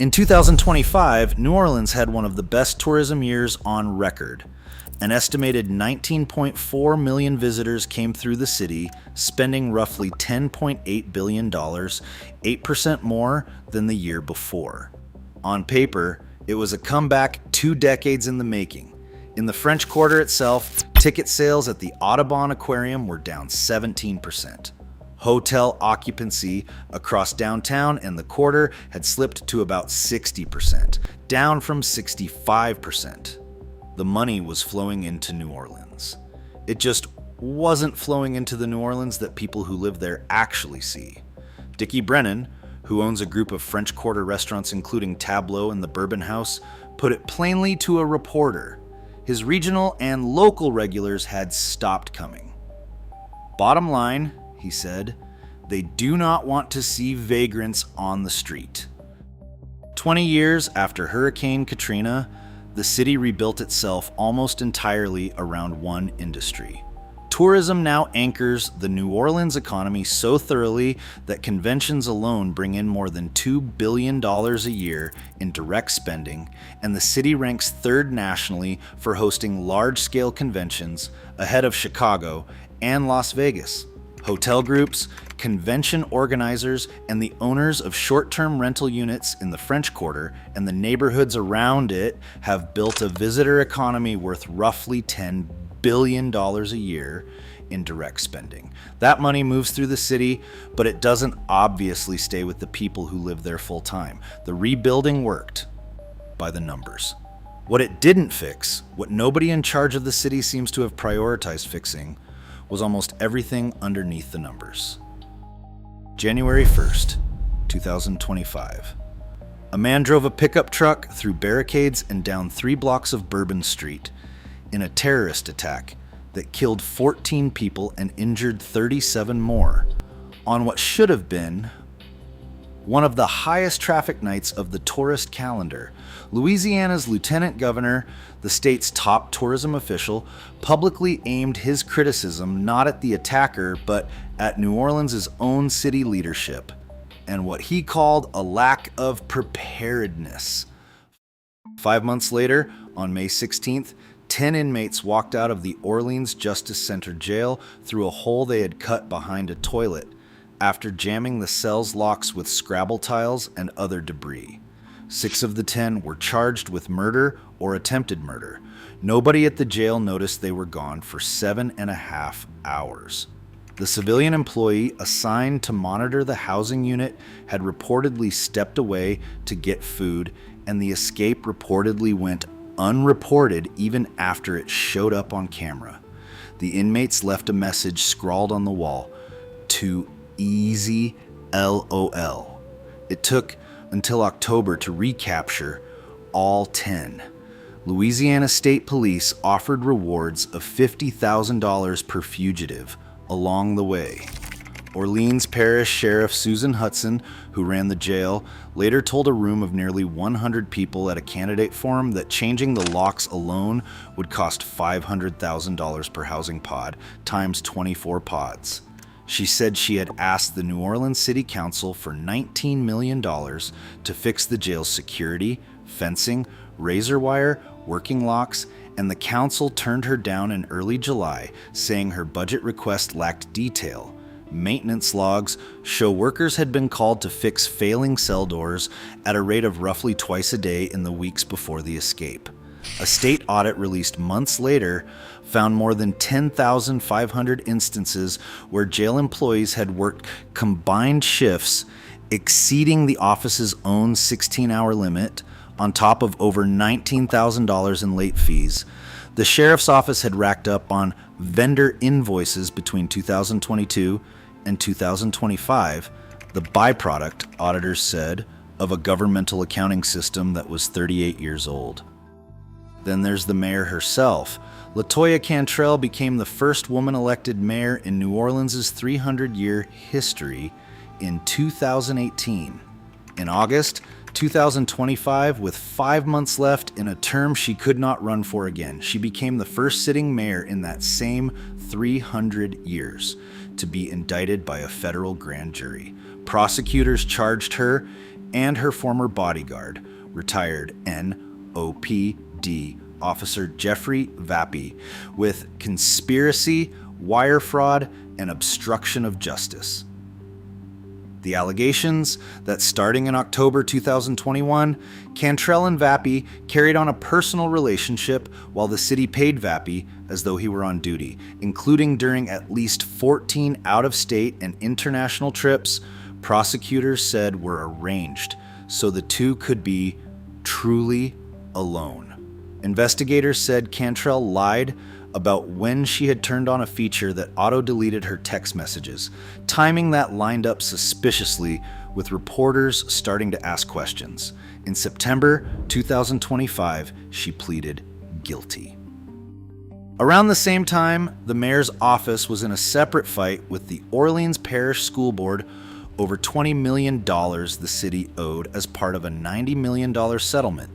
In 2025, New Orleans had one of the best tourism years on record. An estimated 19.4 million visitors came through the city, spending roughly $10.8 billion, 8% more than the year before. On paper, it was a comeback 2 decades in the making. In the French Quarter itself, ticket sales at the Audubon Aquarium were down 17%. Hotel occupancy across downtown and the Quarter had slipped to about 60%, down from 65%. The money was flowing into New Orleans. It just wasn't flowing into the New Orleans that people who live there actually see. Dickie Brennan, who owns a group of French Quarter restaurants including Tableau and the Bourbon House, put it plainly to a reporter. His regional and local regulars had stopped coming. Bottom line, he said, they do not want to see vagrants on the street. 20 years after Hurricane Katrina, the city rebuilt itself almost entirely around one industry. Tourism now anchors the New Orleans economy so thoroughly that conventions alone bring in more than $2 billion a year in direct spending, and the city ranks third nationally for hosting large-scale conventions, ahead of Chicago and Las Vegas. Hotel groups, convention organizers, and the owners of short-term rental units in the French Quarter and the neighborhoods around it have built a visitor economy worth roughly $10 billion a year in direct spending. That money moves through the city, but it doesn't obviously stay with the people who live there full time. The rebuilding worked by the numbers. What it didn't fix, what nobody in charge of the city seems to have prioritized fixing, was almost everything underneath the numbers. January 1st, 2025. A man drove a pickup truck through barricades and down 3 blocks of Bourbon Street in a terrorist attack that killed 14 people and injured 37 more on what should have been one of the highest traffic nights of the tourist calendar. Louisiana's lieutenant governor, the state's top tourism official, publicly aimed his criticism not at the attacker, but at New Orleans' own city leadership, and what he called a lack of preparedness. 5 months later, on May 16th, 10 inmates walked out of the Orleans Justice Center jail through a hole they had cut behind a toilet, after jamming the cell's locks with Scrabble tiles and other debris. 6 of the 10 were charged with murder or attempted murder. Nobody at the jail noticed they were gone for 7.5 hours. The civilian employee assigned to monitor the housing unit had reportedly stepped away to get food, and the escape reportedly went unreported even after it showed up on camera. The inmates left a message scrawled on the wall, "To Easy LOL." It took until October to recapture all 10. Louisiana State Police offered rewards of $50,000 per fugitive along the way. Orleans Parish Sheriff Susan Hudson, who ran the jail, later told a room of nearly 100 people at a candidate forum that changing the locks alone would cost $500,000 per housing pod, times 24 pods. She said she had asked the New Orleans City Council for $19 million to fix the jail's security, fencing, razor wire, working locks, and the council turned her down in early July, saying her budget request lacked detail. Maintenance logs show workers had been called to fix failing cell doors at a rate of roughly twice a day in the weeks before the escape. A state audit released months later found more than 10,500 instances where jail employees had worked combined shifts exceeding the office's own 16-hour limit, on top of over $19,000 in late fees. The sheriff's office had racked up on vendor invoices between 2022 and 2025, the byproduct, auditors said, of a governmental accounting system that was 38 years old. Then there's the mayor herself. LaToya Cantrell became the first woman elected mayor in New Orleans' 300-year history in 2018. In August 2025, with 5 months left in a term she could not run for again, she became the first sitting mayor in that same 300 years to be indicted by a federal grand jury. Prosecutors charged her and her former bodyguard, retired NOPD Officer Jeffrey Vappy, with conspiracy, wire fraud, and obstruction of justice. The allegations that starting in October 2021, Cantrell and Vappy carried on a personal relationship while the city paid Vappy as though he were on duty, including during at least 14 out-of-state and international trips prosecutors said were arranged so the two could be truly alone. Investigators said Cantrell lied about when she had turned on a feature that auto-deleted her text messages, timing that lined up suspiciously with reporters starting to ask questions. In September 2025, she pleaded guilty. Around the same time, the mayor's office was in a separate fight with the Orleans Parish School Board over $20 million the city owed as part of a $90 million settlement.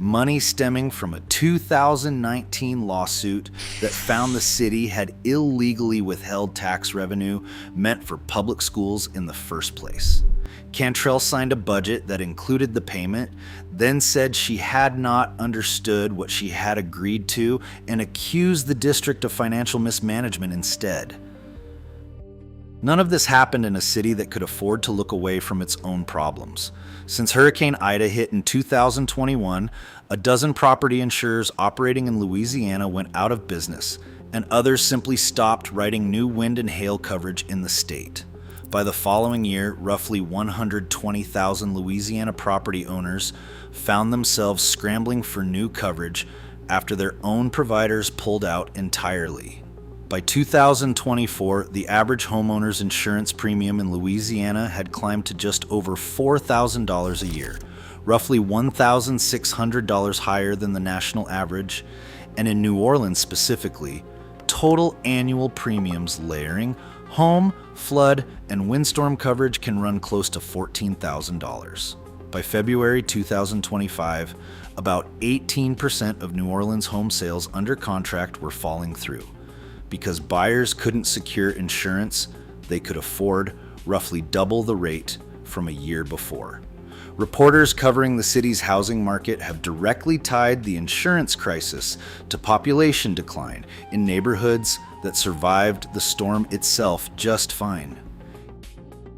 Money stemming from a 2019 lawsuit that found the city had illegally withheld tax revenue meant for public schools in the first place. Cantrell signed a budget that included the payment, then said she had not understood what she had agreed to and accused the district of financial mismanagement instead. None of this happened in a city that could afford to look away from its own problems. Since Hurricane Ida hit in 2021, a dozen property insurers operating in Louisiana went out of business, and others simply stopped writing new wind and hail coverage in the state. By the following year, roughly 120,000 Louisiana property owners found themselves scrambling for new coverage after their own providers pulled out entirely. By 2024, the average homeowner's insurance premium in Louisiana had climbed to just over $4,000 a year, roughly $1,600 higher than the national average, and in New Orleans specifically, total annual premiums layering home, flood, and windstorm coverage can run close to $14,000. By February 2025, about 18% of New Orleans home sales under contract were falling through. Because buyers couldn't secure insurance, they could afford roughly double the rate from a year before. Reporters covering the city's housing market have directly tied the insurance crisis to population decline in neighborhoods that survived the storm itself just fine.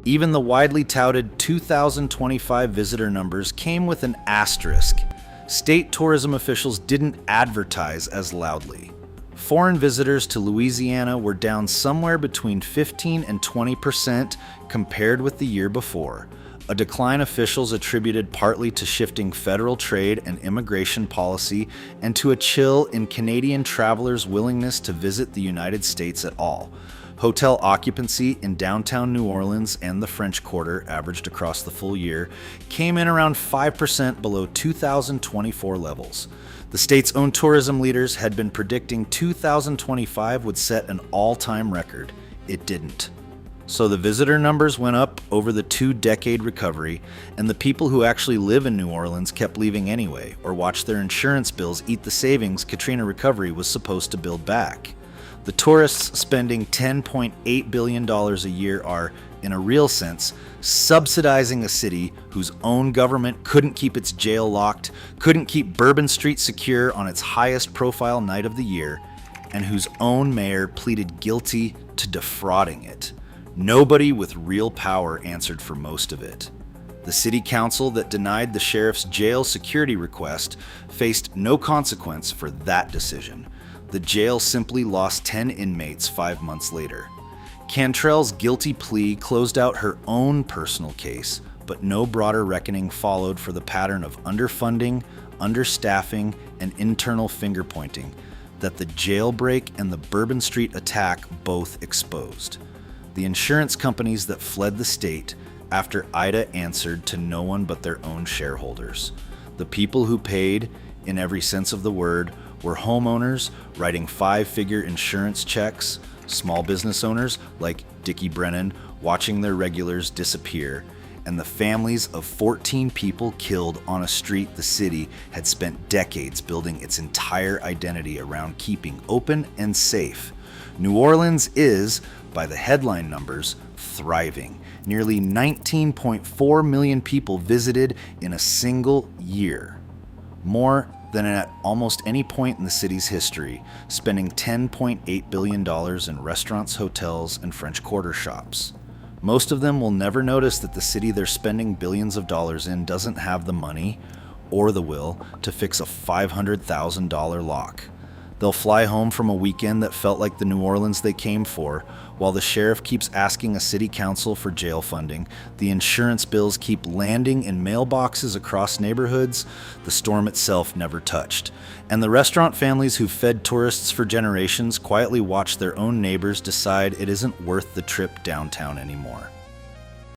Even the widely touted 2025 visitor numbers came with an asterisk. State tourism officials didn't advertise as loudly. Foreign visitors to Louisiana were down somewhere between 15 and 20% compared with the year before, a decline officials attributed partly to shifting federal trade and immigration policy and to a chill in Canadian travelers' willingness to visit the United States at all. Hotel occupancy in downtown New Orleans and the French Quarter, averaged across the full year, came in around 5% below 2024 levels. The state's own tourism leaders had been predicting 2025 would set an all-time record. It didn't. So the visitor numbers went up over the two-decade recovery, and the people who actually live in New Orleans kept leaving anyway, or watched their insurance bills eat the savings Katrina recovery was supposed to build back. The tourists spending $10.8 billion a year are, in a real sense, subsidizing a city whose own government couldn't keep its jail locked, couldn't keep Bourbon Street secure on its highest profile night of the year, and whose own mayor pleaded guilty to defrauding it. Nobody with real power answered for most of it. The city council that denied the sheriff's jail security request faced no consequence for that decision. The jail simply lost 10 inmates 5 months later. Cantrell's guilty plea closed out her own personal case, but no broader reckoning followed for the pattern of underfunding, understaffing, and internal finger-pointing that the jailbreak and the Bourbon Street attack both exposed. The insurance companies that fled the state after Ida answered to no one but their own shareholders. The people who paid, in every sense of the word, were homeowners writing 5-figure insurance checks, small business owners like Dickie Brennan watching their regulars disappear, and the families of 14 people killed on a street the city had spent decades building its entire identity around keeping open and safe. New Orleans is, by the headline numbers, thriving, Nearly 19.4 million people visited in a single year. More than at almost any point in the city's history, spending $10.8 billion in restaurants, hotels, and French Quarter shops. Most of them will never notice that the city they're spending billions of dollars in doesn't have the money or the will to fix a $500,000 lock. They'll fly home from a weekend that felt like the New Orleans they came for, while the sheriff keeps asking a city council for jail funding, the insurance bills keep landing in mailboxes across neighborhoods the storm itself never touched, and the restaurant families who fed tourists for generations quietly watch their own neighbors decide it isn't worth the trip downtown anymore.